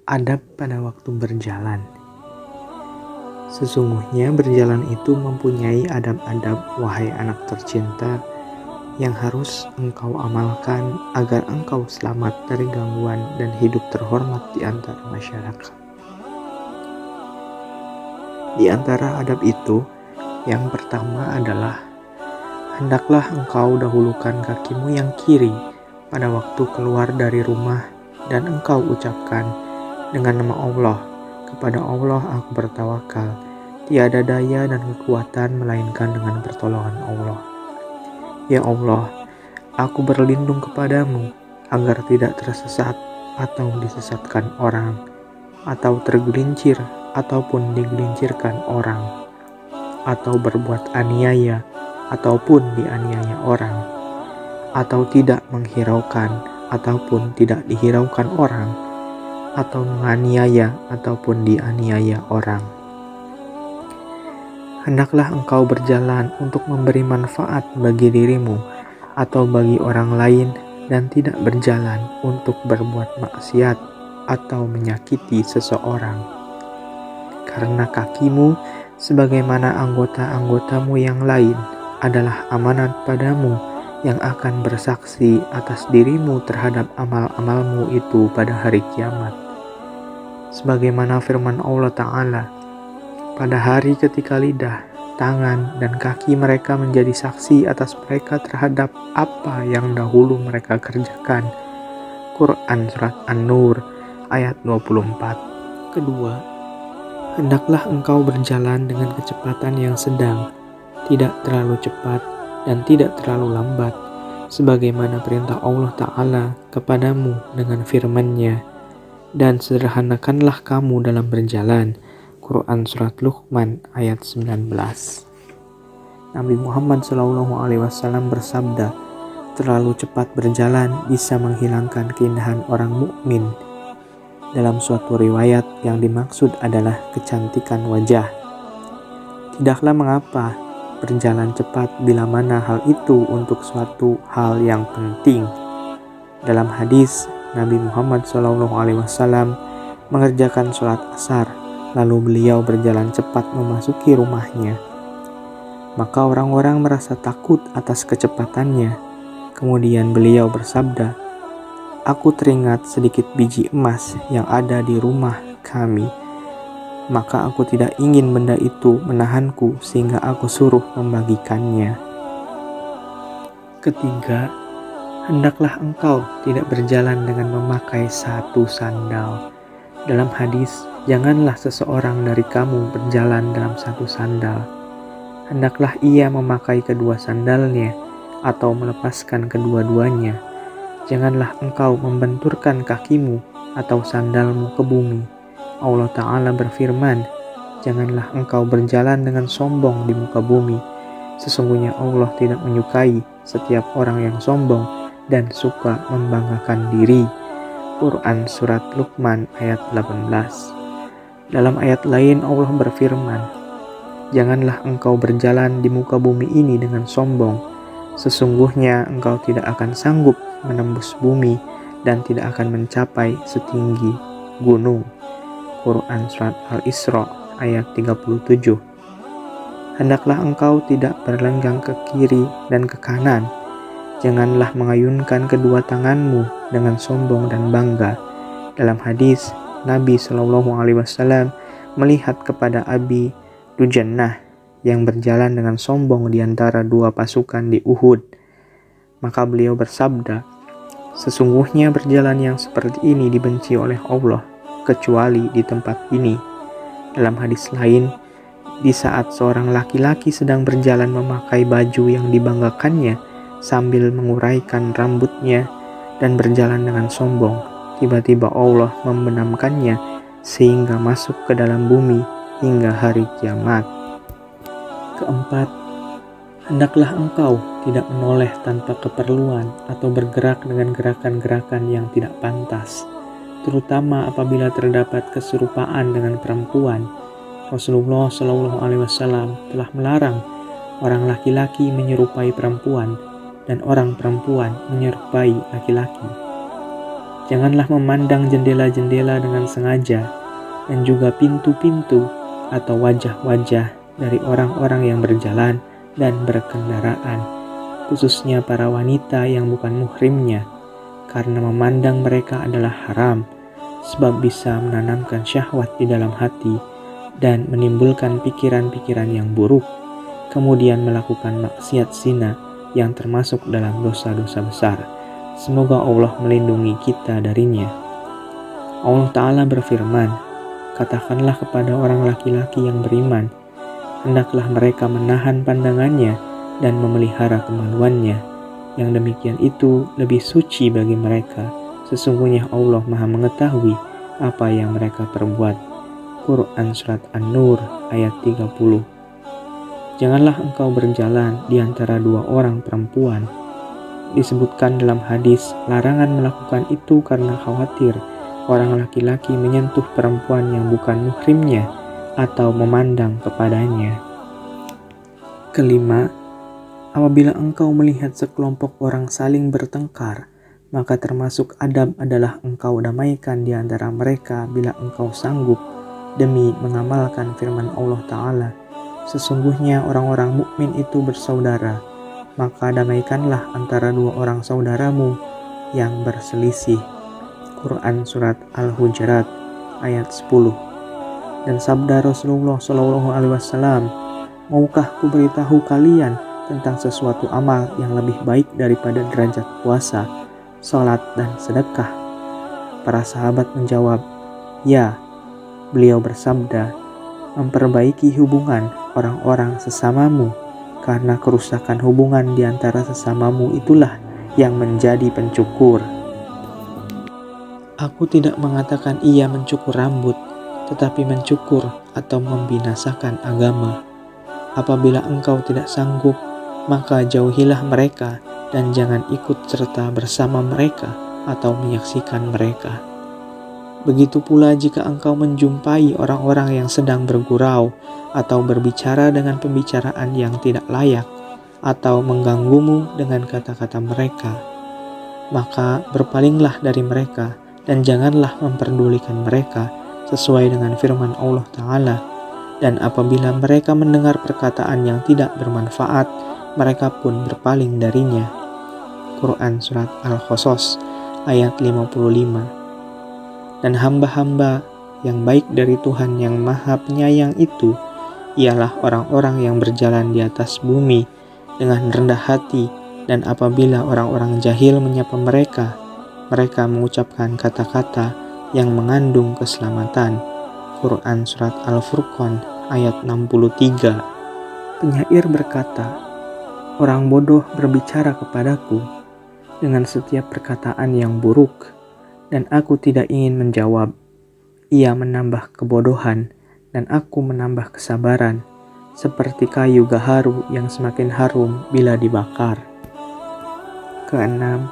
Adab pada waktu berjalan. Sesungguhnya berjalan itu mempunyai adab-adab, wahai anak tercinta, yang harus engkau amalkan agar engkau selamat dari gangguan dan hidup terhormat di antara masyarakat. Di antara adab itu, yang pertama adalah hendaklah engkau dahulukan kakimu yang kiri pada waktu keluar dari rumah dan engkau ucapkan, dengan nama Allah, kepada Allah aku bertawakal, tiada daya dan kekuatan melainkan dengan pertolongan Allah. Ya Allah, aku berlindung kepadamu agar tidak tersesat atau disesatkan orang, atau tergelincir ataupun digelincirkan orang, atau berbuat aniaya ataupun dianiaya orang, atau tidak menghiraukan ataupun tidak dihiraukan orang, atau menganiaya ataupun dianiaya orang. Hendaklah engkau berjalan untuk memberi manfaat bagi dirimu atau bagi orang lain dan tidak berjalan untuk berbuat maksiat atau menyakiti seseorang. Karena kakimu sebagaimana anggota-anggotamu yang lain adalah amanat padamu yang akan bersaksi atas dirimu terhadap amal-amalmu itu pada hari kiamat. Sebagaimana firman Allah Ta'ala, pada hari ketika lidah, tangan, dan kaki mereka menjadi saksi atas mereka terhadap apa yang dahulu mereka kerjakan. Quran Surat An-Nur ayat 24. Kedua, hendaklah engkau berjalan dengan kecepatan yang sedang, tidak terlalu cepat dan tidak terlalu lambat, sebagaimana perintah Allah Ta'ala kepadamu dengan firman-Nya, dan sederhanakanlah kamu dalam berjalan. Quran Surat Luqman ayat 19. Nabi Muhammad SAW bersabda, terlalu cepat berjalan bisa menghilangkan keindahan orang mukmin. Dalam suatu riwayat yang dimaksud adalah kecantikan wajah. Tidaklah mengapa berjalan cepat bila mana hal itu untuk suatu hal yang penting. Dalam hadis, Nabi Muhammad SAW mengerjakan sholat asar, lalu beliau berjalan cepat memasuki rumahnya. Maka orang-orang merasa takut atas kecepatannya. Kemudian beliau bersabda, aku teringat sedikit biji emas yang ada di rumah kami. Maka aku tidak ingin benda itu menahanku sehingga aku suruh membagikannya. Ketiga, hendaklah engkau tidak berjalan dengan memakai satu sandal. Dalam hadis, janganlah seseorang dari kamu berjalan dalam satu sandal. Hendaklah ia memakai kedua sandalnya atau melepaskan kedua-duanya. Janganlah engkau membenturkan kakimu atau sandalmu ke bumi. Allah Ta'ala berfirman, janganlah engkau berjalan dengan sombong di muka bumi. Sesungguhnya Allah tidak menyukai setiap orang yang sombong dan suka membanggakan diri. Quran Surat Luqman ayat 18. Dalam ayat lain Allah berfirman, janganlah engkau berjalan di muka bumi ini dengan sombong. Sesungguhnya engkau tidak akan sanggup menembus bumi dan tidak akan mencapai setinggi gunung. Quran Surat Al-Isra ayat 37. Hendaklah engkau tidak berlenggang ke kiri dan ke kanan. Janganlah mengayunkan kedua tanganmu dengan sombong dan bangga. Dalam hadis, Nabi SAW melihat kepada Abi Dujannah yang berjalan dengan sombong di antara dua pasukan di Uhud. Maka beliau bersabda, sesungguhnya berjalan yang seperti ini dibenci oleh Allah, kecuali di tempat ini. Dalam hadis lain, di saat seorang laki-laki sedang berjalan memakai baju yang dibanggakannya sambil menguraikan rambutnya dan berjalan dengan sombong, tiba-tiba Allah membenamkannya sehingga masuk ke dalam bumi hingga hari kiamat. Keempat, hendaklah engkau tidak menoleh tanpa keperluan atau bergerak dengan gerakan-gerakan yang tidak pantas, terutama apabila terdapat keserupaan dengan perempuan. Rasulullah SAW telah melarang orang laki-laki menyerupai perempuan dan orang perempuan menyerupai laki-laki. Janganlah memandang jendela-jendela dengan sengaja, dan juga pintu-pintu atau wajah-wajah dari orang-orang yang berjalan dan berkendaraan, khususnya para wanita yang bukan muhrimnya, karena memandang mereka adalah haram, sebab bisa menanamkan syahwat di dalam hati dan menimbulkan pikiran-pikiran yang buruk, kemudian melakukan maksiat zina yang termasuk dalam dosa-dosa besar. Semoga Allah melindungi kita darinya. Allah Ta'ala berfirman, katakanlah kepada orang laki-laki yang beriman, hendaklah mereka menahan pandangannya dan memelihara kemaluannya. Yang demikian itu lebih suci bagi mereka. Sesungguhnya Allah Maha mengetahui apa yang mereka perbuat. Quran Surat An-Nur ayat 30. Janganlah engkau berjalan di antara dua orang perempuan. Disebutkan dalam hadis, larangan melakukan itu karena khawatir orang laki-laki menyentuh perempuan yang bukan muhrimnya atau memandang kepadanya. Kelima, apabila engkau melihat sekelompok orang saling bertengkar, maka termasuk adab adalah engkau damaikan di antara mereka bila engkau sanggup, demi mengamalkan firman Allah Ta'ala, sesungguhnya orang-orang mukmin itu bersaudara, maka damaikanlah antara dua orang saudaramu yang berselisih. Quran Surat Al-Hujurat ayat 10. Dan sabda Rasulullah SAW, maukah kuberitahu kalian tentang sesuatu amal yang lebih baik daripada derajat puasa, salat, dan sedekah? Para sahabat menjawab, ya. Beliau bersabda, memperbaiki hubungan orang-orang sesamamu, karena kerusakan hubungan di antara sesamamu itulah yang menjadi pencukur. Aku tidak mengatakan ia mencukur rambut, tetapi mencukur atau membinasakan agama. Apabila engkau tidak sanggup, maka jauhilah mereka dan jangan ikut serta bersama mereka atau menyaksikan mereka. Begitu pula jika engkau menjumpai orang-orang yang sedang bergurau atau berbicara dengan pembicaraan yang tidak layak atau mengganggumu dengan kata-kata mereka, maka berpalinglah dari mereka dan janganlah memperdulikan mereka sesuai dengan firman Allah Ta'ala. Dan apabila mereka mendengar perkataan yang tidak bermanfaat, mereka pun berpaling darinya. Quran Surat Al-Qasas ayat 55. Dan hamba-hamba yang baik dari Tuhan yang Maha Penyayang itu ialah orang-orang yang berjalan di atas bumi dengan rendah hati, dan apabila orang-orang jahil menyapa mereka, mereka mengucapkan kata-kata yang mengandung keselamatan. Quran Surat Al-Furqan ayat 63. Penyair berkata, orang bodoh berbicara kepadaku dengan setiap perkataan yang buruk, dan aku tidak ingin menjawab. Ia menambah kebodohan, dan aku menambah kesabaran, seperti kayu gaharu yang semakin harum bila dibakar. Keenam,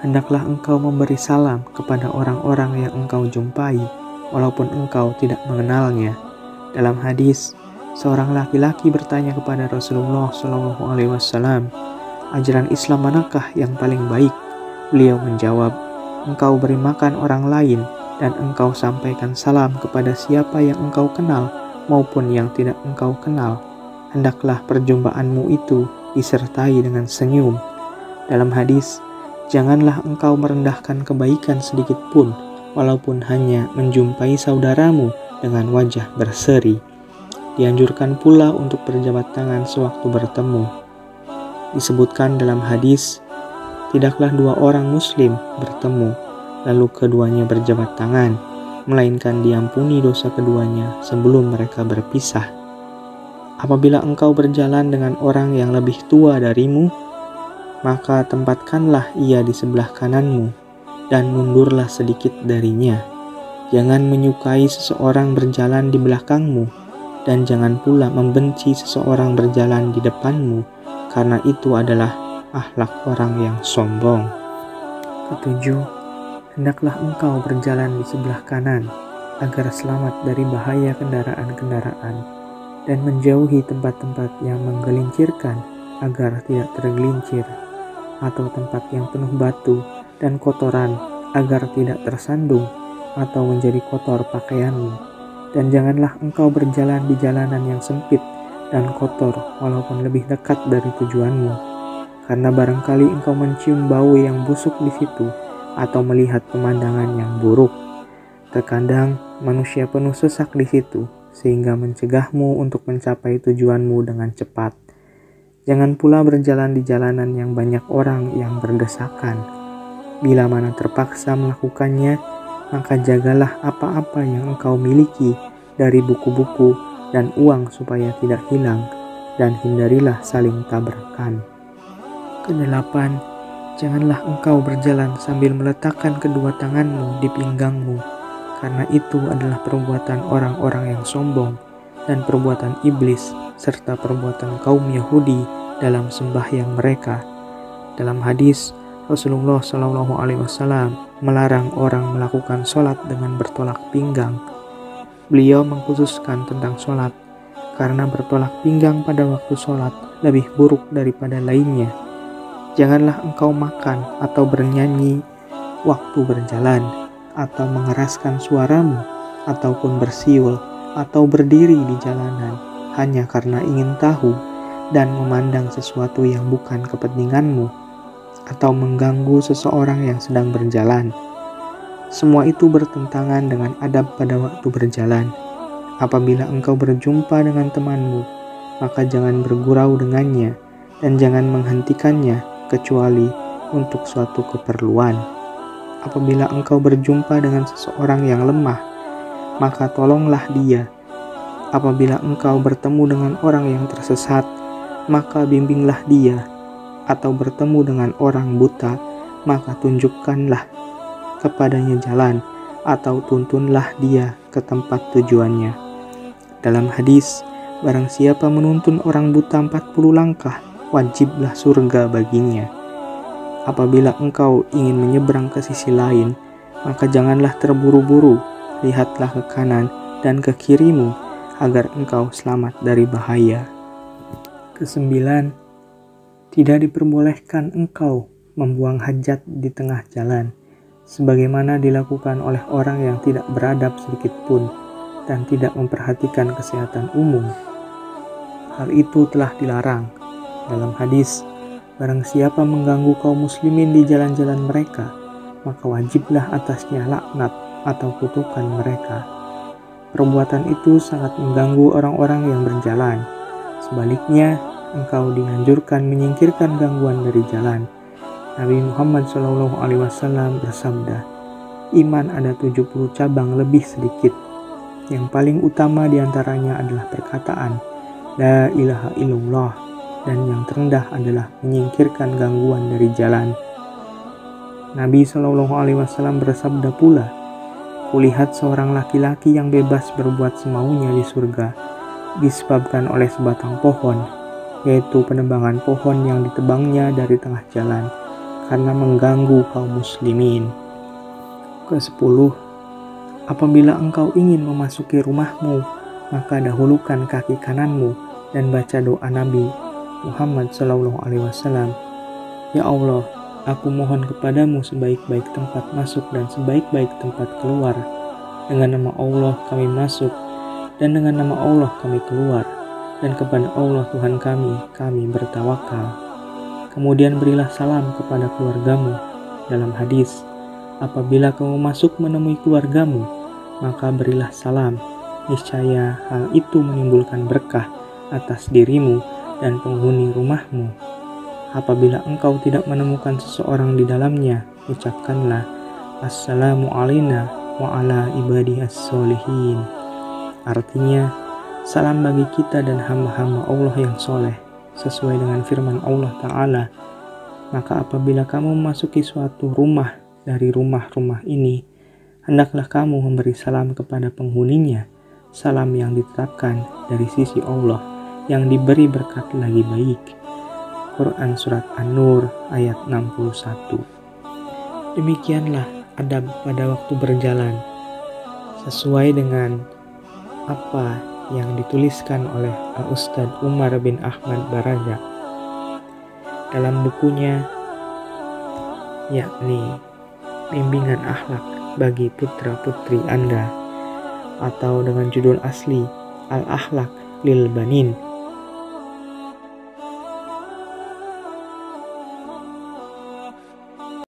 hendaklah engkau memberi salam kepada orang-orang yang engkau jumpai, walaupun engkau tidak mengenalnya. Dalam hadis, seorang laki-laki bertanya kepada Rasulullah SAW, ajaran Islam manakah yang paling baik? Beliau menjawab, engkau beri makan orang lain, dan engkau sampaikan salam kepada siapa yang engkau kenal maupun yang tidak engkau kenal. Hendaklah perjumpaanmu itu disertai dengan senyum. Dalam hadis, janganlah engkau merendahkan kebaikan sedikit pun, walaupun hanya menjumpai saudaramu dengan wajah berseri. Dianjurkan pula untuk berjabat tangan sewaktu bertemu. Disebutkan dalam hadis, tidaklah dua orang muslim bertemu, lalu keduanya berjabat tangan, melainkan diampuni dosa keduanya sebelum mereka berpisah. Apabila engkau berjalan dengan orang yang lebih tua darimu, maka tempatkanlah ia di sebelah kananmu, dan mundurlah sedikit darinya. Jangan menyukai seseorang berjalan di belakangmu, dan jangan pula membenci seseorang berjalan di depanmu, karena itu adalah akhlak orang yang sombong. Ketujuh, hendaklah engkau berjalan di sebelah kanan, agar selamat dari bahaya kendaraan-kendaraan, dan menjauhi tempat-tempat yang menggelincirkan, agar tidak tergelincir, atau tempat yang penuh batu dan kotoran, agar tidak tersandung atau menjadi kotor pakaianmu. Dan janganlah engkau berjalan di jalanan yang sempit dan kotor walaupun lebih dekat dari tujuanmu, karena barangkali engkau mencium bau yang busuk di situ atau melihat pemandangan yang buruk. Terkadang manusia penuh sesak di situ sehingga mencegahmu untuk mencapai tujuanmu dengan cepat. Jangan pula berjalan di jalanan yang banyak orang yang berdesakan. Bila mana terpaksa melakukannya, maka jagalah apa-apa yang engkau miliki dari buku-buku dan uang supaya tidak hilang, dan hindarilah saling tabrakan. Kedelapan, janganlah engkau berjalan sambil meletakkan kedua tanganmu di pinggangmu, karena itu adalah perbuatan orang-orang yang sombong dan perbuatan iblis serta perbuatan kaum Yahudi dalam sembahyang mereka. Dalam hadis, Rasulullah SAW melarang orang melakukan sholat dengan bertolak pinggang. Beliau mengkhususkan tentang sholat karena bertolak pinggang pada waktu sholat lebih buruk daripada lainnya. Janganlah engkau makan atau bernyanyi waktu berjalan, atau mengeraskan suaramu, ataupun bersiul atau berdiri di jalanan hanya karena ingin tahu dan memandang sesuatu yang bukan kepentinganmu, atau mengganggu seseorang yang sedang berjalan. Semua itu bertentangan dengan adab pada waktu berjalan. Apabila engkau berjumpa dengan temanmu, maka jangan bergurau dengannya dan jangan menghentikannya kecuali untuk suatu keperluan. Apabila engkau berjumpa dengan seseorang yang lemah, maka tolonglah dia. Apabila engkau bertemu dengan orang yang tersesat, maka bimbinglah dia. Atau bertemu dengan orang buta, maka tunjukkanlah kepadanya jalan, atau tuntunlah dia ke tempat tujuannya. Dalam hadis, barang siapa menuntun orang buta 40 langkah, wajiblah surga baginya. Apabila engkau ingin menyeberang ke sisi lain, maka janganlah terburu-buru, lihatlah ke kanan dan ke kirimu, agar engkau selamat dari bahaya. Kesembilan, tidak diperbolehkan engkau membuang hajat di tengah jalan, sebagaimana dilakukan oleh orang yang tidak beradab sedikit pun dan tidak memperhatikan kesehatan umum. Hal itu telah dilarang. Dalam hadis, barang siapa mengganggu kaum muslimin di jalan-jalan mereka, maka wajiblah atasnya laknat atau kutukan mereka. Perbuatan itu sangat mengganggu orang-orang yang berjalan. Sebaliknya, engkau dianjurkan menyingkirkan gangguan dari jalan. Nabi Muhammad SAW bersabda, iman ada 70 cabang lebih sedikit. Yang paling utama diantaranya adalah perkataan La ilaha illallah, dan yang terendah adalah menyingkirkan gangguan dari jalan. Nabi SAW bersabda pula, kulihat seorang laki-laki yang bebas berbuat semaunya di surga, disebabkan oleh sebatang pohon, yaitu penebangan pohon yang ditebangnya dari tengah jalan, karena mengganggu kaum muslimin. Ke-10, apabila engkau ingin memasuki rumahmu, maka dahulukan kaki kananmu dan baca doa Nabi Muhammad SAW. Ya Allah, aku mohon kepadamu sebaik-baik tempat masuk dan sebaik-baik tempat keluar. Dengan nama Allah kami masuk, dan dengan nama Allah kami keluar, dan kepada Allah Tuhan kami bertawakal. Kemudian berilah salam kepada keluargamu. Dalam hadis, apabila kamu masuk menemui keluargamu, maka berilah salam. Niscaya hal itu menimbulkan berkah atas dirimu dan penghuni rumahmu. Apabila engkau tidak menemukan seseorang di dalamnya, ucapkanlah Assalamu alaina wa ala ibadihas solihin. Artinya, salam bagi kita dan hamba-hamba Allah yang soleh, sesuai dengan firman Allah Ta'ala. Maka apabila kamu memasuki suatu rumah dari rumah-rumah ini, hendaklah kamu memberi salam kepada penghuninya, salam yang ditetapkan dari sisi Allah, yang diberi berkat lagi baik. Quran Surat An-Nur ayat 61. Demikianlah adab pada waktu berjalan, sesuai dengan apa yang dituliskan oleh Al-Ustadz Umar bin Ahmad Baraja dalam bukunya, yakni bimbingan akhlak bagi putra-putri Anda. Atau dengan judul asli, Al-Akhlaq lil Banin,